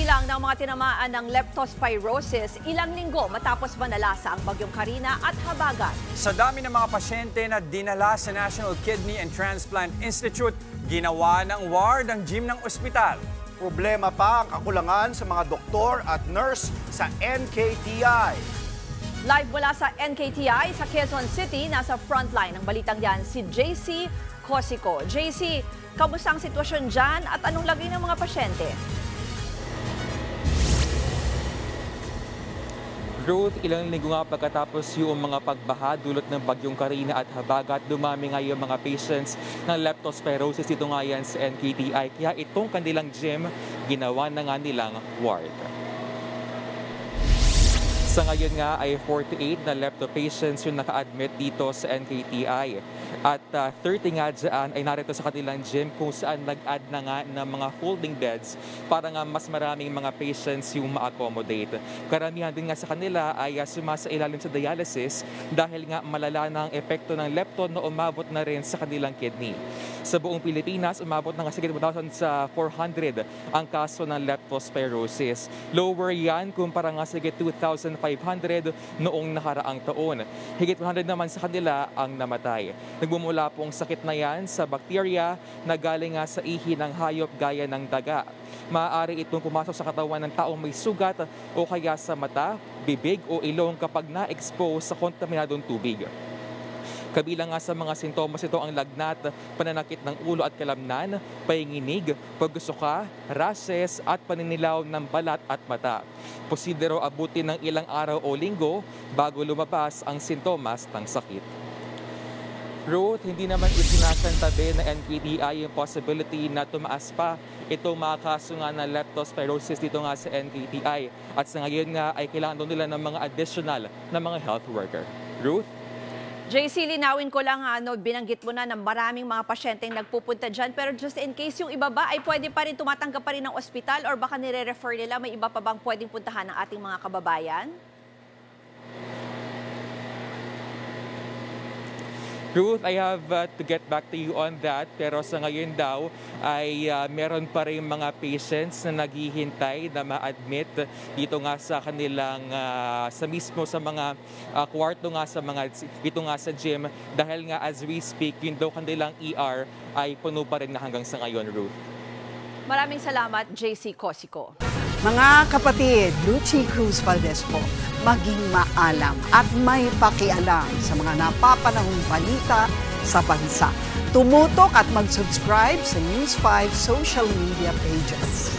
Kabilang ng mga tinamaan ng leptospirosis ilang linggo matapos manalasa ang bagyong Karina at Habagat. Sa dami ng mga pasyente na dinala sa National Kidney and Transplant Institute, ginawa ng ward ang gym ng ospital. Problema pa ang kakulangan sa mga doktor at nurse sa NKTI. Live mula sa NKTI sa Quezon City, nasa frontline ng balitang yan si JC Cosico. JC, kamusta ang sitwasyon dyan at anong lagay ng mga pasyente? Ruth, ilang linggo nga pagkatapos yung mga pagbaha dulot ng bagyong Karina at Habagat, dumami nga yung mga patients ng leptospirosis dito nga yan sa NKTI. Kaya itong kanilang gym, ginawa na nga nilang ward. Sa ngayon nga ay 48 na lepto patients yung naka-admit dito sa NKTI. At 30 nga dyan ay narito sa kanilang gym kung saan nag-add na nga ng mga folding beds para nga mas maraming mga patients yung ma-accommodate. Karamihan din nga sa kanila ay sumasailalim sa dialysis dahil nga malala na ang epekto ng lepto na umabot na rin sa kanilang kidney. Sa buong Pilipinas, umabot na nga sa 1,400 ang kaso ng leptospirosis. Lower yan kumpara nga sa 2,500 noong nakaraang taon. Higit 100 naman sa kanila ang namatay. Nagmumula pong sakit na yan sa bakterya na galing nga sa ihi ng hayop gaya ng daga. Maaari itong pumasok sa katawan ng taong may sugat o kaya sa mata, bibig o ilong kapag na-expose sa kontaminadong tubig. Kabilang nga sa mga sintomas ito ang lagnat, pananakit ng ulo at kalamnan, painginig, pagsusuka, rashes at paninilaw ng balat at mata. Posible raw abutin ng ilang araw o linggo bago lumabas ang sintomas ng sakit. Ruth, hindi naman isinasantabi ng NKTI yung possibility na tumaas pa itong mga kaso nga ng leptospirosis dito nga sa NKTI. At sa ngayon nga ay kailangan doon nila ng mga additional na mga health worker. Ruth? JC, linawin ko lang, binanggit mo na maraming mga pasyenteng nagpupunta dyan. Pero just in case, yung iba ba ay pwede pa rin tumatanggap pa rin ng ospital or baka nire-refer nila, may iba pa bang pwedeng puntahan ng ating mga kababayan? Ruth, I have to get back to you on that. Pero sa ngayon daw ay meron pa rin mga patients na naghihintay na ma-admit dito nga sa kanilang, sa mismo sa mga kwarto nga sa mga, dito nga sa gym. Dahil nga as we speak, yun daw kanilang ER ay puno pa rin na hanggang sa ngayon, Ruth. Maraming salamat, JC Cosico. Mga kapatid, Lucy Cruz Valdez po, maging maalam at may pakialam sa mga napapanahong balita sa bansa. Tumutok at mag-subscribe sa News 5 social media pages.